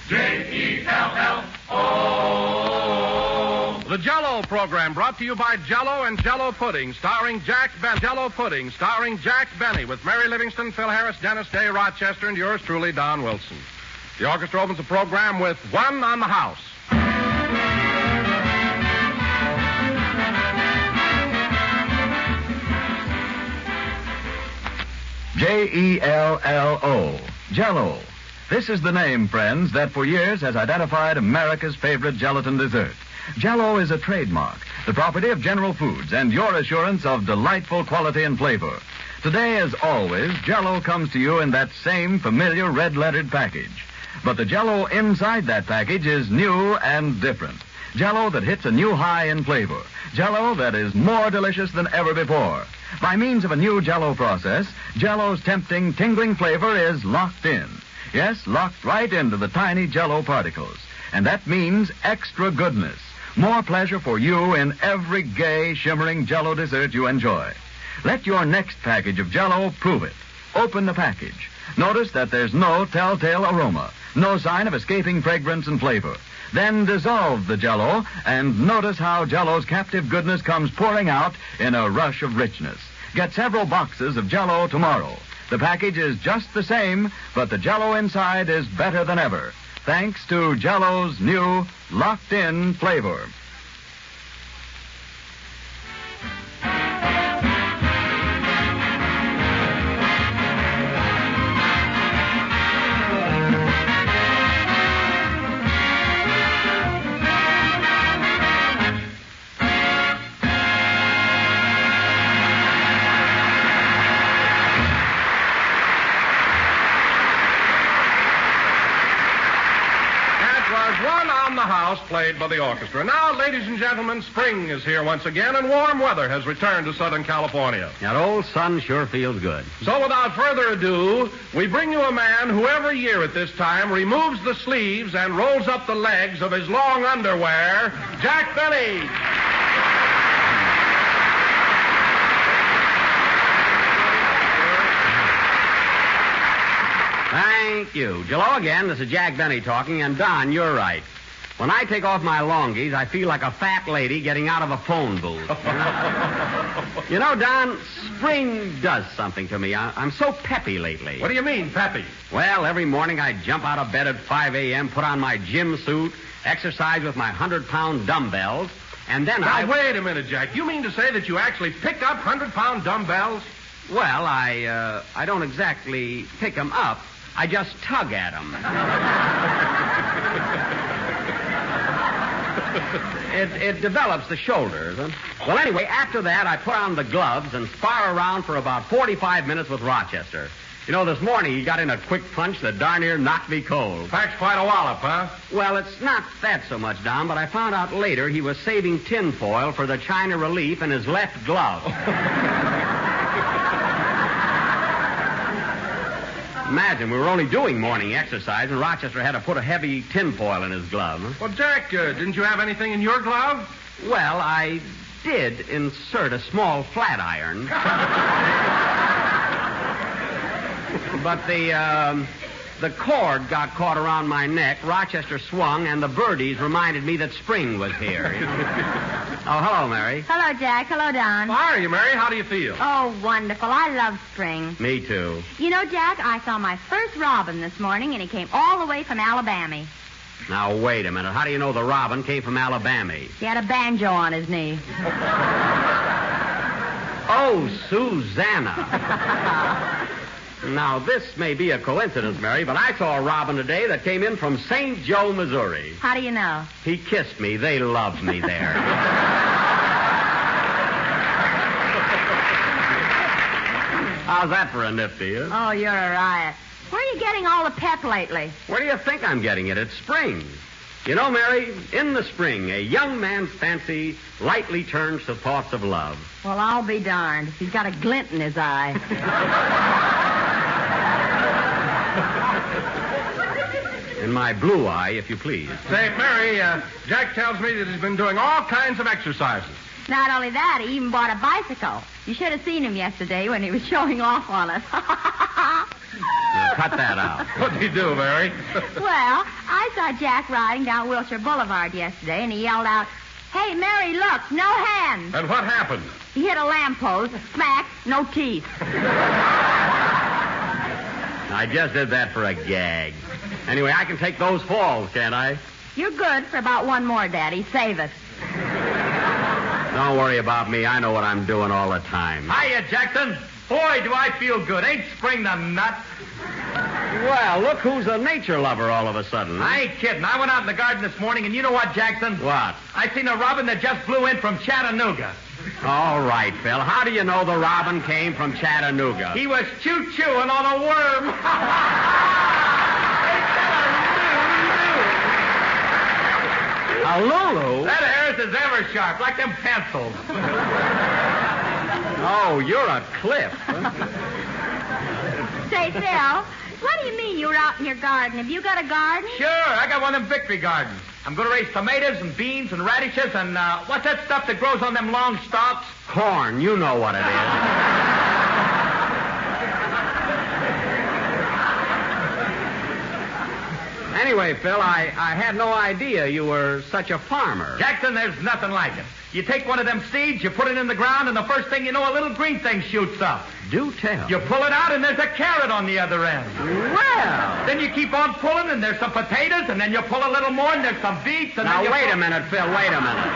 Jello. The Jello program brought to you by Jello and Jello Pudding, starring Jack Benny. Jello Pudding, starring Jack Benny, with Mary Livingston, Phil Harris, Dennis Day, Rochester, and yours truly, Don Wilson. The orchestra opens the program with One on the House. Jello. Jello. This is the name, friends, that for years has identified America's favorite gelatin dessert. Jello is a trademark, the property of General Foods, and your assurance of delightful quality and flavor. Today, as always, Jello comes to you in that same familiar red-lettered package. But the Jello inside that package is new and different. Jello that hits a new high in flavor. Jello that is more delicious than ever before. By means of a new Jello process, Jello's tempting, tingling flavor is locked in. Yes, locked right into the tiny Jello particles. And that means extra goodness. More pleasure for you in every gay, shimmering Jello dessert you enjoy. Let your next package of Jello prove it. Open the package. Notice that there's no telltale aroma, no sign of escaping fragrance and flavor. Then dissolve the Jello and notice how Jello's captive goodness comes pouring out in a rush of richness. Get several boxes of Jello tomorrow. The package is just the same, but the Jello inside is better than ever, thanks to Jello's new locked-in flavor. One on the House, played by the orchestra. Now, ladies and gentlemen, spring is here once again, and warm weather has returned to Southern California. That old sun sure feels good. So without further ado, we bring you a man who every year at this time removes the sleeves and rolls up the legs of his long underwear, Jack Benny. Thank you. Jello again, this is Jack Benny talking, and Don, you're right. When I take off my longies, I feel like a fat lady getting out of a phone booth. You know, Don, spring does something to me. I'm so peppy lately. What do you mean, peppy? Well, every morning I jump out of bed at 5 a.m., put on my gym suit, exercise with my 100-pound dumbbells, and then Now, wait a minute, Jack. You mean to say that you actually pick up 100-pound dumbbells? Well, I don't exactly pick them up. I just tug at them. It develops the shoulders. Huh? Well, anyway, after that, I put on the gloves and spar around for about 45 minutes with Rochester. You know, this morning he got in a quick punch that darn near knocked me cold. Packs quite a wallop, huh? Well, it's not that so much, Don, but I found out later he was saving tinfoil for the China Relief in his left glove. Imagine, we were only doing morning exercise, and Rochester had to put a heavy tinfoil in his glove. Huh? Well, Jack, didn't you have anything in your glove? Well, I did insert a small flat iron. But the cord got caught around my neck. Rochester swung, and the birdies reminded me that spring was here. Oh, hello, Mary. Hello, Jack. Hello, Don. How are you, Mary? How do you feel? Oh, wonderful. I love spring. Me too. You know, Jack, I saw my first robin this morning, and he came all the way from Alabama. Now, wait a minute. How do you know the robin came from Alabama? He had a banjo on his knee. Oh, Susanna. Now, this may be a coincidence, Mary, but I saw a robin today that came in from St. Joe, Missouri. How do you know? He kissed me. They loved me there. How's that for a nifty, huh? Oh, you're a riot. Where are you getting all the pep lately? Where do you think I'm getting it? It's spring. You know, Mary, in the spring, a young man's fancy lightly turns to thoughts of love. Well, I'll be darned. He's got a glint in his eye. In my blue eye, if you please. Say, Mary, Jack tells me that he's been doing all kinds of exercises. Not only that, he even bought a bicycle. You should have seen him yesterday when he was showing off on us. Now, cut that out. What did he do, Mary? Well, I I saw Jack riding down Wilshire Boulevard yesterday, and he yelled out, "Hey, Mary, look, no hands." And what happened? He hit a lamppost, smack, no teeth. I just did that for a gag. Anyway, I can take those falls, can't I? You're good for about one more, Daddy. Save it. Don't worry about me. I know what I'm doing all the time. Hiya, Jackson. Boy, do I feel good. Ain't spring the nut? Well, look who's a nature lover all of a sudden. I ain't kidding. I went out in the garden this morning, and you know what, Jackson? What? I seen a robin that just flew in from Chattanooga. All right, Phil. How do you know the robin came from Chattanooga? He was chewing on a worm. A Lulu? That hair's is ever sharp, like them pencils. Oh, you're a cliff. Say, Phil, what do you mean you were out in your garden? Have you got a garden? Sure, I got one of them victory gardens. I'm going to raise tomatoes and beans and radishes and, what's that stuff that grows on them long stalks? Corn. You know what it is. Anyway, Phil, I had no idea you were such a farmer. Jackson, there's nothing like it. You take one of them seeds, you put it in the ground, and the first thing you know, a little green thing shoots up. Do tell. You pull it out, and there's a carrot on the other end. Well. Then you keep on pulling, and there's some potatoes, and then you pull a little more, and there's some beets, and now, then wait a minute, Phil, wait a minute.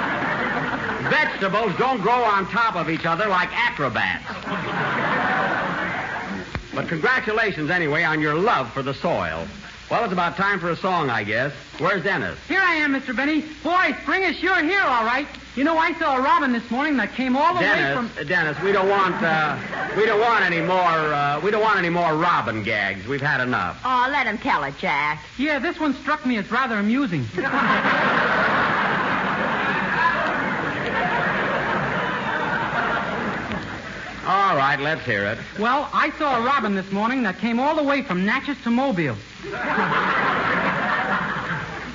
Vegetables don't grow on top of each other like acrobats. But congratulations, anyway, on your love for the soil. Well, it's about time for a song, I guess. Where's Dennis? Here I am, Mr. Benny. Boy, spring is sure here, all right. You know, I saw a robin this morning that came all the way from... Dennis, we don't want any more robin gags. We've had enough. Oh, let him tell it, Jack. Yeah, this one struck me as rather amusing. All right, let's hear it. Well, I saw a robin this morning that came all the way from Natchez to Mobile.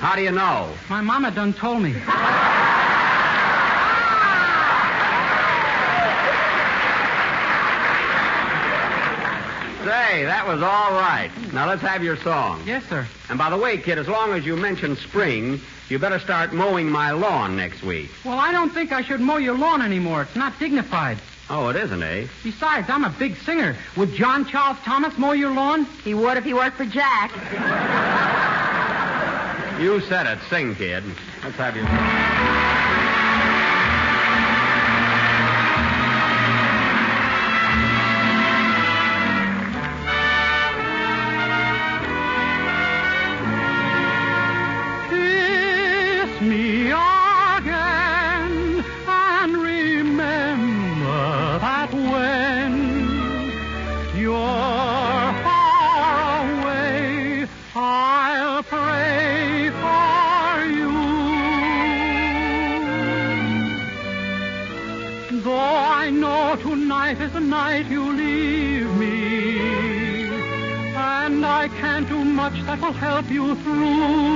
How do you know? My mama done told me. Say, that was all right. Now let's have your song. Yes, sir. And by the way, kid, as long as you mention spring, you better start mowing my lawn next week. Well, I don't think I should mow your lawn anymore. It's not dignified. Oh, it isn't, eh? Besides, I'm a big singer. Would John Charles Thomas mow your lawn? He would if he worked for Jack. You said it. Sing, kid. Let's have your song. Kiss me again and remember that when you're far away, I'll pray for you. Though I know tonight is the night you leave me, and I can't do much that will help you through.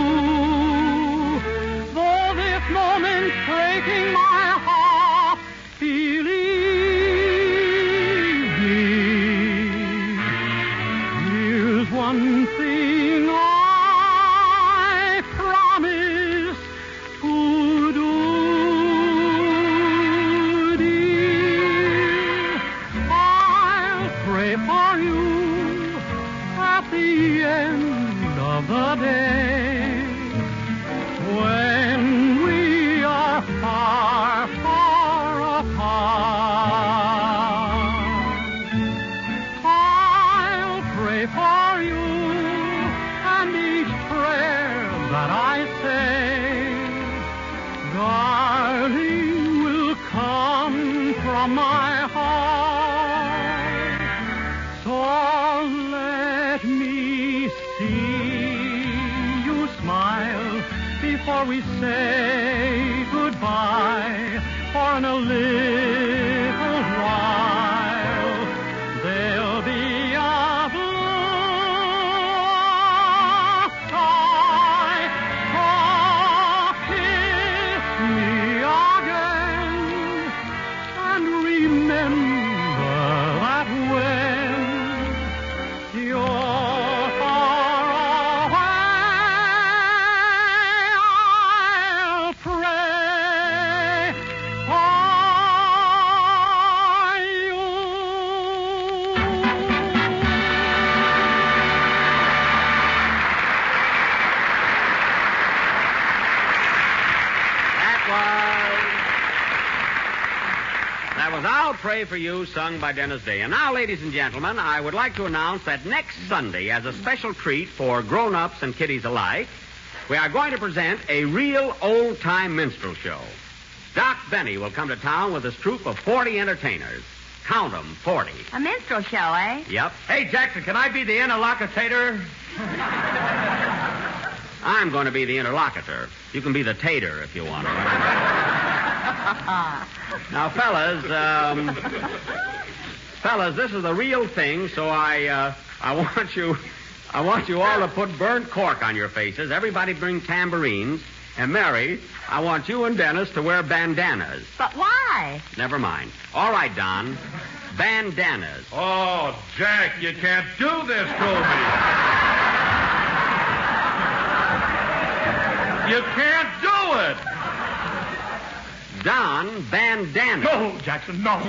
Though this moment's breaking my heart, believe me, here's one thing I promise to do, dear. I'll pray for you at the end of the day, when we are far, far apart. I'll pray for you, and each prayer that I say, darling, will come from my heart. So let me see you smile before we say goodbye, for in a little while there'll be a blue sky. So kiss me again and remember that when you're far away, I'll Pray for You, sung by Dennis Day. And now, ladies and gentlemen, I would like to announce that next Sunday, as a special treat for grown-ups and kiddies alike, we are going to present a real old-time minstrel show. Doc Benny will come to town with his troupe of 40 entertainers. Count 'em, 40. A minstrel show, eh? Yep. Hey, Jackson, can I be the interlocutor? I'm going to be the interlocutor. You can be the tater if you want to. Now, fellas, this is the real thing, so I want you all to put burnt cork on your faces. Everybody bring tambourines. And Mary, I want you and Dennis to wear bandanas. But why? Never mind. All right, Don. Bandanas. Oh, Jack, you can't do this to me. You can't do it. Don, bandanas. No, Jackson, no.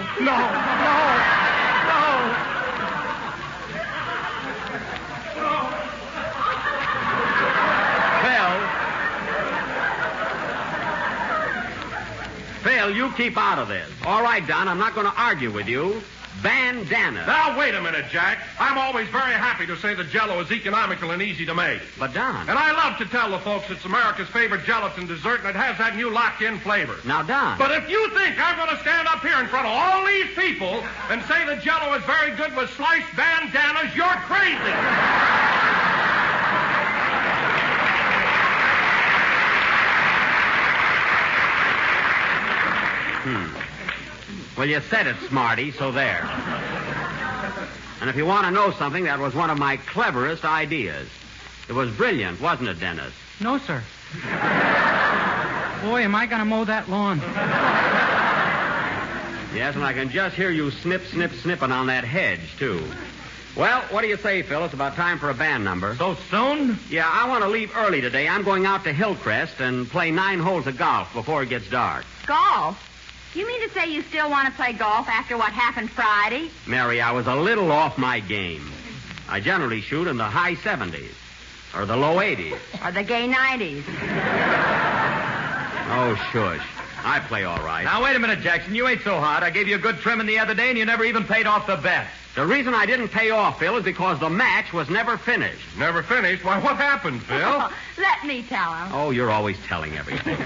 Phil, you keep out of this. All right, Don, I'm not going to argue with you. Bandanas. Now, wait a minute, Jack. I'm always very happy to say that Jello is economical and easy to make. But, Don. And I love to tell the folks it's America's favorite gelatin dessert, and it has that new locked-in flavor. Now, Don. But if you think I'm going to stand up here in front of all these people and say that Jello is very good with sliced bandanas, you're crazy. Well, you said it, Smarty, so there. And if you want to know something, that was one of my cleverest ideas. It was brilliant, wasn't it, Dennis? No, sir. Boy, am I going to mow that lawn. Yes, and I can just hear you snipping on that hedge, too. Well, what do you say, Phil? It's about time for a band number. So soon? Yeah, I want to leave early today. I'm going out to Hillcrest and play 9 holes of golf before it gets dark. Golf? You mean to say you still want to play golf after what happened Friday? Mary, I was a little off my game. I generally shoot in the high 70s. Or the low 80s. Or the gay 90s? Oh, shush. I play all right. Now, wait a minute, Jackson. You ain't so hot. I gave you a good trimming the other day, and you never even paid off the bet. The reason I didn't pay off, Phil, is because the match was never finished. Never finished? Why, what happened, Phil? Let me tell him. Oh, you're always telling everything.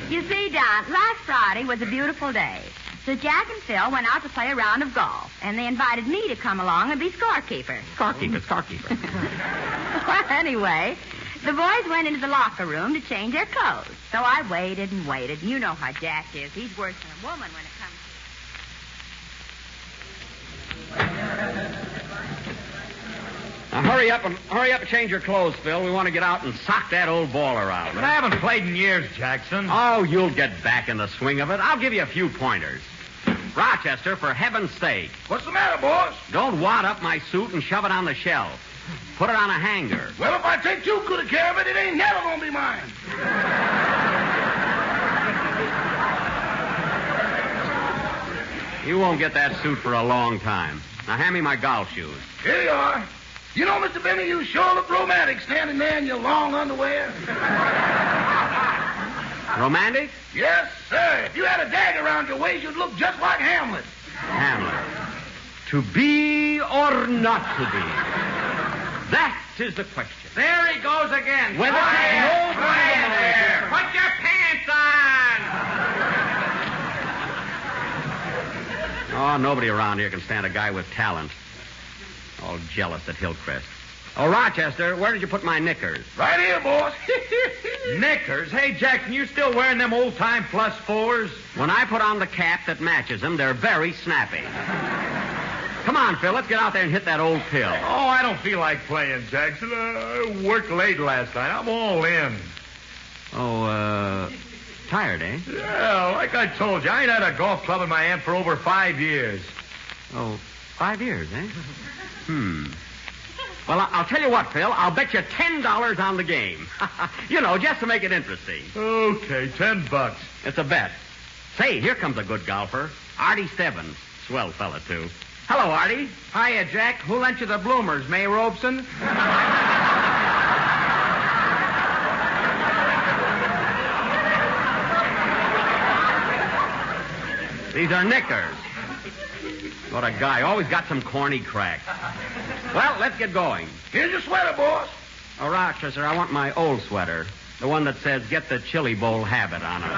You see, Don, last Friday was a beautiful day. So Jack and Phil went out to play a round of golf, and they invited me to come along and be scorekeeper. Scorekeeper. Well, anyway, the boys went into the locker room to change their clothes. So I waited and waited. You know how Jack is. He's worse than a woman when it comes to... Now, hurry up and change your clothes, Phil. We want to get out and sock that old ball around. But I haven't played in years, Jackson. Oh, you'll get back in the swing of it. I'll give you a few pointers. Rochester, for heaven's sake. What's the matter, boss? Don't wad up my suit and shove it on the shelf. Put it on a hanger. Well, if I take too good a care of it, it ain't never gonna be mine. You won't get that suit for a long time. Now, hand me my golf shoes. Here you are. You know, Mr. Benny, you sure look romantic standing there in your long underwear. Romantic? Yes, sir. If you had a dagger around your waist, you'd look just like Hamlet. Hamlet. To be or not to be? That is the question. There he goes again. Whether Quiet there. Put your pants on. Oh, nobody around here can stand a guy with talent. All jealous at Hillcrest. Oh, Rochester, where did you put my knickers? Right here, boss. Knickers? Hey, Jackson, you still wearing them old-time +4s? When I put on the cap that matches them, they're very snappy. Come on, Phil, let's get out there and hit that old pill. Oh, I don't feel like playing, Jackson. I worked late last night. I'm all in. Oh, tired, eh? Yeah, like I told you, I ain't had a golf club in my hand for over 5 years. Oh, 5 years, eh? Well, I'll tell you what, Phil. I'll bet you $10 on the game. You know, just to make it interesting. Okay, $10. It's a bet. Say, here comes a good golfer. Artie Stebbins. Swell fella, too. Hello, Artie. Hiya, Jack. Who lent you the bloomers, May Robeson? These are knickers. What a guy. Always got some corny crack. Well, let's get going. Here's your sweater, boss. Oh, Rochester, I want my old sweater. The one that says, get the chili bowl habit on it.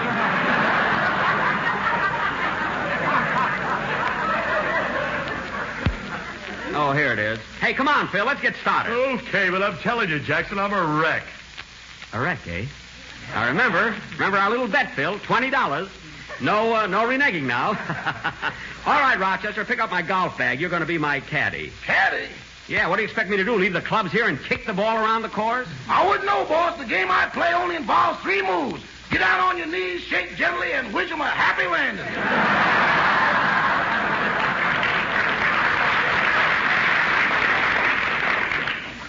Oh, here it is. Hey, come on, Phil. Let's get started. Okay, but I'm telling you, Jackson, I'm a wreck. A wreck, eh? Now, remember our little bet, Phil. $20. No reneging now. All right, Rochester, pick up my golf bag. You're going to be my caddy. Caddy? Yeah, what do you expect me to do? Leave the clubs here and kick the ball around the course? I wouldn't know, boss. The game I play only involves 3 moves. Get down on your knees, shake gently, and wish 'em a happy landing.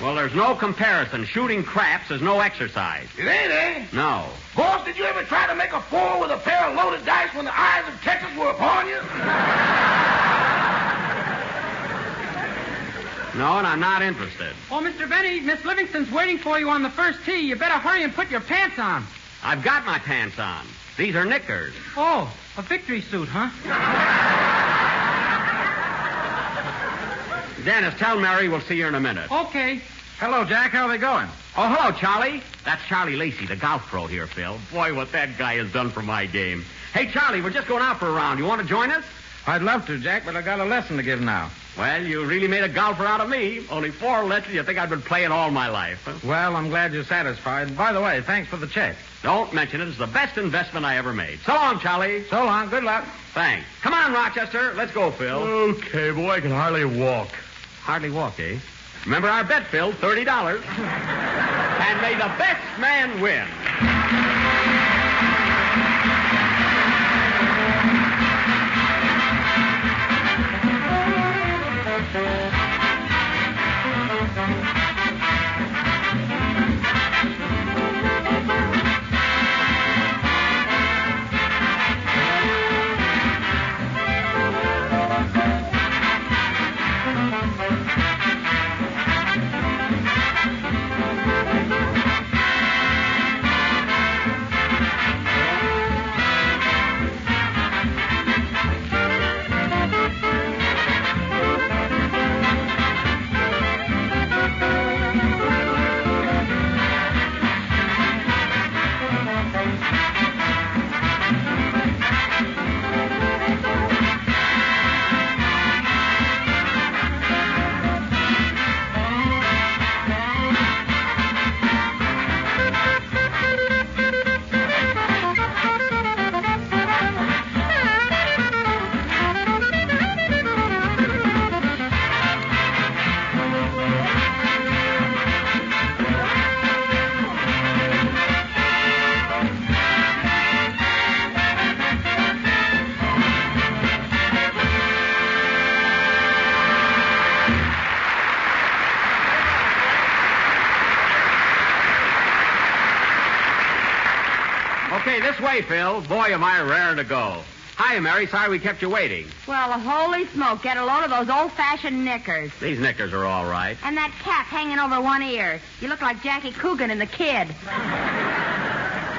Well, there's no comparison. Shooting craps is no exercise. It ain't, eh? No. Boss, did you ever try to make a 4 with a pair of loaded dice when the eyes of Texas were upon you? No, and I'm not interested. Oh, Mr. Benny, Miss Livingston's waiting for you on the first tee. You better hurry and put your pants on. I've got my pants on. These are knickers. Oh, a victory suit, huh? Dennis, tell Mary we'll see her in a minute. Okay. Hello, Jack. How are they going? Oh, hello, Charlie. That's Charlie Lacey, the golf pro here, Phil. Boy, what that guy has done for my game. Hey, Charlie, we're just going out for a round. You want to join us? I'd love to, Jack, but I got a lesson to give now. Well, you really made a golfer out of me. Only 4 lessons. You think I've been playing all my life, huh? Well, I'm glad you're satisfied. By the way, thanks for the check. Don't mention it. It's the best investment I ever made. So long, Charlie. So long. Good luck. Thanks. Come on, Rochester. Let's go, Phil. Okay, boy, I can hardly walk. Hardly walk, eh? Remember our bet, Phil, $30. And may the best man win. Okay, this way, Phil. Boy, am I raring to go. Hiya, Mary. Sorry we kept you waiting. Well, holy smoke. Get a load of those old-fashioned knickers. These knickers are all right. And that cap hanging over one ear. You look like Jackie Coogan in The Kid.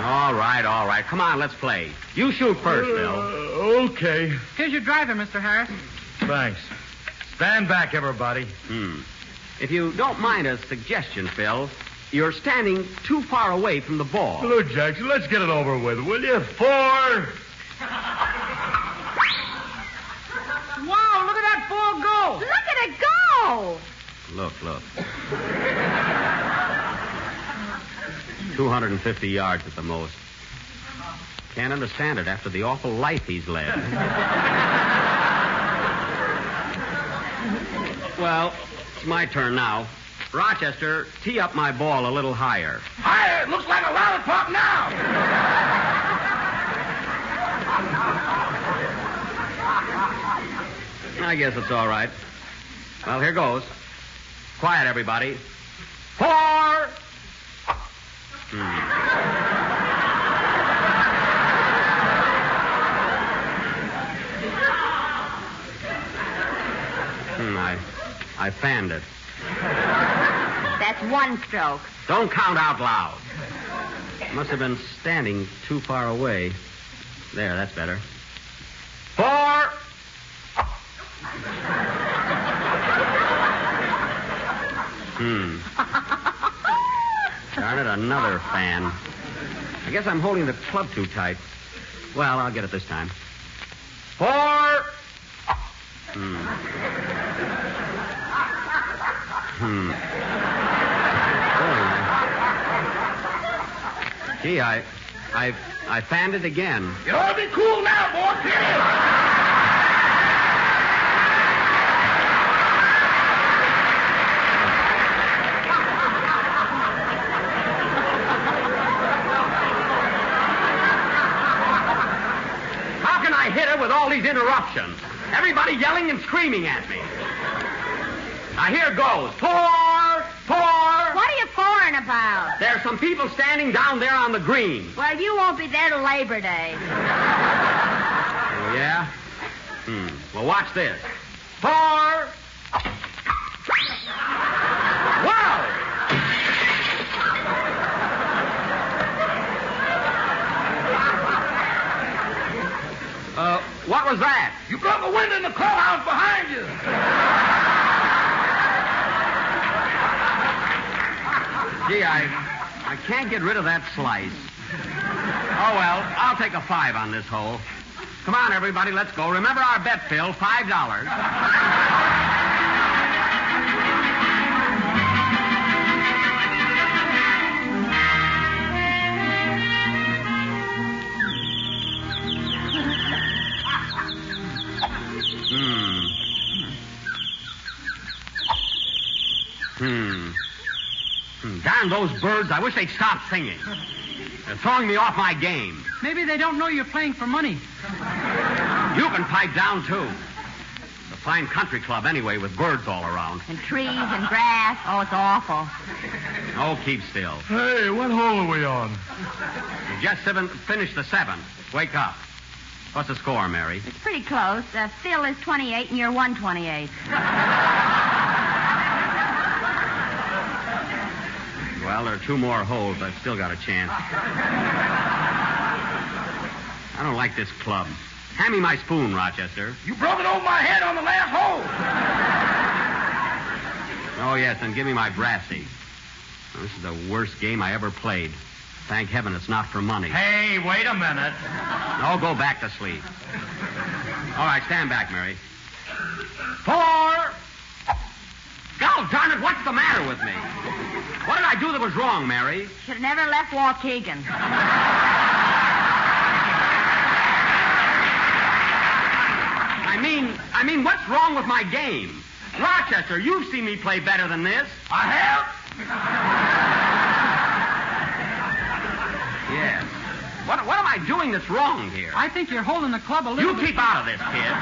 All right. Come on, let's play. You shoot first, Phil. Okay. Here's your driver, Mr. Harris. Thanks. Stand back, everybody. If you don't mind a suggestion, Phil, you're standing too far away from the ball. Look, Jackson, let's get it over with, will you? 4. Wow, look at that ball go. Look at it go! Look. 250 yards at the most. Can't understand it after the awful life he's led. Well, it's my turn now. Rochester, tee up my ball a little higher. Higher? It looks like a lollipop now. I guess it's all right. Well, here goes. Quiet, everybody. 4. I fanned it. That's 1 stroke. Don't count out loud. Must have been standing too far away. There, that's better. 4. Darn it, another fan. I guess I'm holding the club too tight. Well, I'll get it this time. 4. Gee, I fanned it again. You ought to be cool now, boy. Get it. How can I hit it with all these interruptions? Everybody yelling and screaming at me. Now, here goes. 4. What are you foreign about? There's some people standing down there on the green. Well, you won't be there till Labor Day. Oh, yeah? Well, watch this. 4. Wow! What was that? You broke a window in the clubhouse behind you. Gee, I can't get rid of that slice. Oh, well, I'll take a 5 on this hole. Come on, everybody, let's go. Remember our bet, Phil, $5. Darn those birds. I wish they'd stop singing. They're throwing me off my game. Maybe they don't know you're playing for money. You can pipe down, too. It's a fine country club, anyway, with birds all around. And trees and grass. Oh, it's awful. Oh, keep still. Hey, what hole are we on? You just finished the 7th. Wake up. What's the score, Mary? It's pretty close. Phil is 28 and you're 128. Well, there are 2 more holes. I've still got a chance. I don't like this club. Hand me my spoon, Rochester. You broke it over my head on the last hole. Oh, yes, and give me my brassy. Well, this is the worst game I ever played. Thank heaven it's not for money. Hey, wait a minute. No, go back to sleep. All right, stand back, Mary. 4. God darn it, what's the matter with me? What did I do that was wrong, Mary? Should have never left Waukegan. I mean, what's wrong with my game? Rochester, you've seen me play better than this. I have? Yes. What am I doing that's wrong here? I think you're holding the club a little You bit... keep out of this, kid.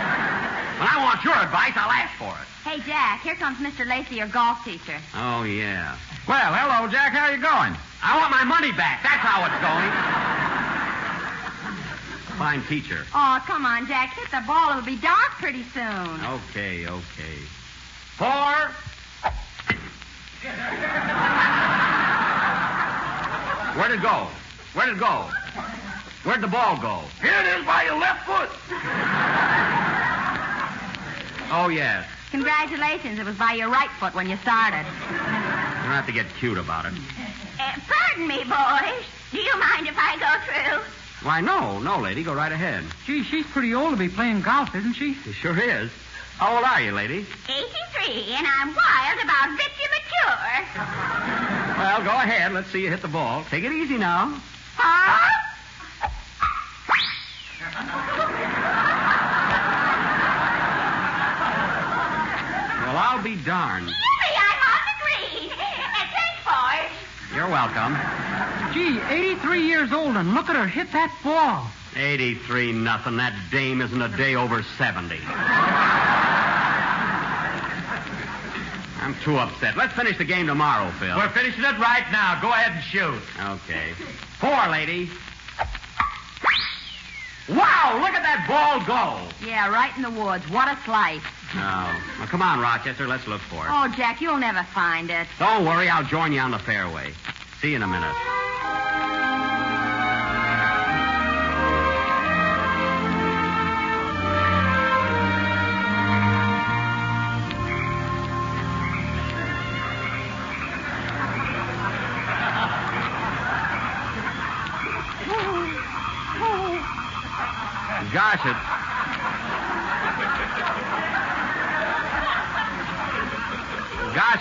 When I want your advice, I'll ask for it. Hey, Jack, here comes Mr. Lacey, your golf teacher. Oh, yeah. Well, hello, Jack. How you going? I want my money back. That's how it's going. Fine teacher. Oh, come on, Jack. Hit the ball. It'll be dark pretty soon. Okay. 4. Where'd it go? Where'd the ball go? Here it is by your left foot. Oh, yes. Congratulations. It was by your right foot when you started. You don't have to get cute about it. Pardon me, boys. Do you mind if I go through? Why, no, lady. Go right ahead. Gee, she's pretty old to be playing golf, isn't she? She sure is. How old are you, lady? 83, and I'm wild about Victor Mature. Well, go ahead. Let's see you hit the ball. Take it easy now. Huh? Well, I'll be darned. Yippee, I'm on the green. Thanks, boys. You're welcome. Gee, 83 years old, and look at her hit that ball. 83 nothing. That dame isn't a day over 70. I'm too upset. Let's finish the game tomorrow, Phil. We're finishing it right now. Go ahead and shoot. Okay. 4, lady. Wow, look at that ball go. Yeah, right in the woods. What a slice. Oh. Well, come on, Rochester. Let's look for it. Oh, Jack, you'll never find it. Don't worry. I'll join you on the fairway. See you in a minute. Gosh,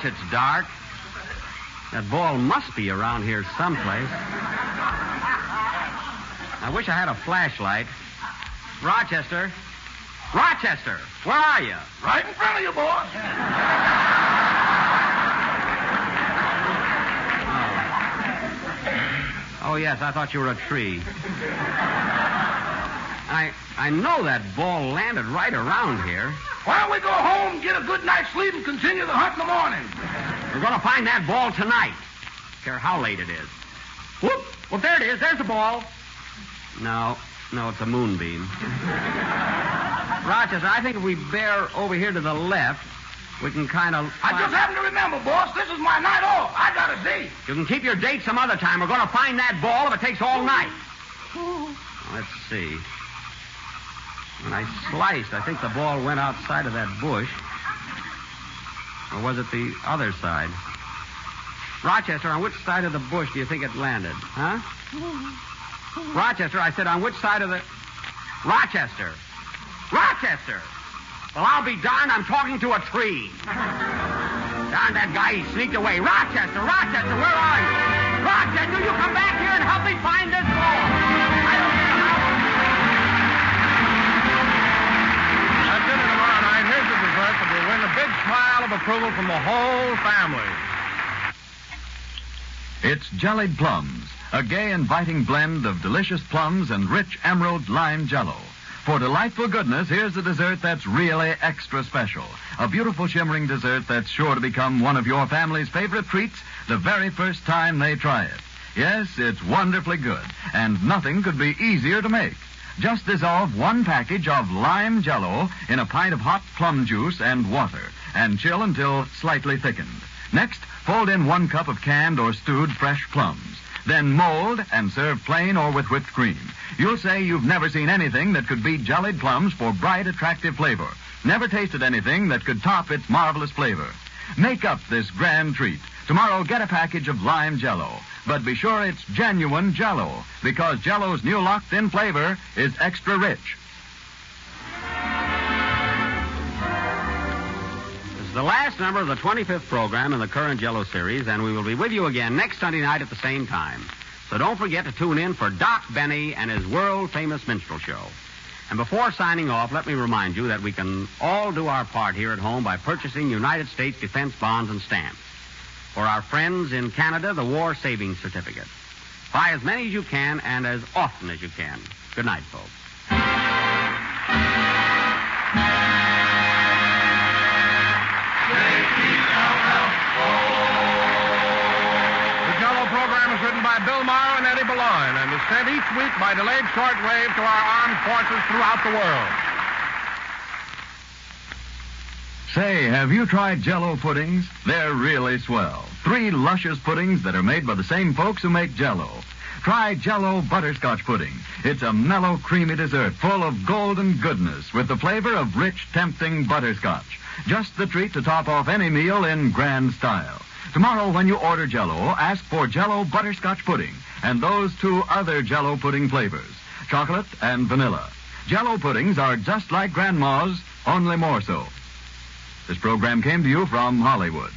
it's dark. That ball must be around here someplace. I wish I had a flashlight. Rochester, where are you? Right in front of you, boss. Oh, yes, I thought you were a tree. I know that ball landed right around here. Why don't we go home, get a good night's sleep, and continue the hunt in the morning? We're going to find that ball tonight. Care how late it is. Whoop! Well, there it is. There's the ball. No, it's a moonbeam. Rochester, I think if we bear over here to the left, we can kind of... I just happen to remember, boss, this is my night off. I got a date. You can keep your date some other time. We're going to find that ball if it takes all night. Let's see. When I sliced, I think the ball went outside of that bush. Or was it the other side? Rochester, on which side of the bush do you think it landed? Huh? Rochester, I said, on which side of the... Rochester! Well, I'll be darned, I'm talking to a tree. Darn that guy, he sneaked away. Rochester, where are you? Rochester, you come back here and help me find this ball. That's it tomorrow night. Here's the dessert that will win a big smile of approval from the whole family. It's jellied plums, a gay, inviting blend of delicious plums and rich emerald lime Jello. For delightful goodness, here's a dessert that's really extra special. A beautiful shimmering dessert that's sure to become one of your family's favorite treats the very first time they try it. Yes, it's wonderfully good, and nothing could be easier to make. Just dissolve 1 package of lime Jello in a pint of hot plum juice and water, and chill until slightly thickened. Next, fold in 1 cup of canned or stewed fresh plums. Then mold and serve plain or with whipped cream. You'll say you've never seen anything that could beat jellied plums for bright, attractive flavor. Never tasted anything that could top its marvelous flavor. Make up this grand treat. Tomorrow, get a package of lime Jello. But be sure it's genuine Jello, because Jello's new locked-in flavor is extra rich. This is the last number of the 25th program in the current Jello series, and we will be with you again next Sunday night at the same time. So don't forget to tune in for Doc Benny and his world-famous minstrel show. And before signing off, let me remind you that we can all do our part here at home by purchasing United States defense bonds and stamps. For our friends in Canada, the War Savings Certificate. Buy as many as you can and as often as you can. Good night, folks. Program is written by Bill Morrow and Eddie Boulogne and is sent each week by delayed shortwave to our armed forces throughout the world. Say, have you tried Jello puddings? They're really swell. 3 luscious puddings that are made by the same folks who make Jello. Try Jello butterscotch pudding. It's a mellow, creamy dessert full of golden goodness with the flavor of rich, tempting butterscotch. Just the treat to top off any meal in grand style. Tomorrow, when you order Jello, ask for Jello butterscotch pudding and those 2 other Jello pudding flavors, chocolate and vanilla. Jello puddings are just like Grandma's, only more so. This program came to you from Hollywood.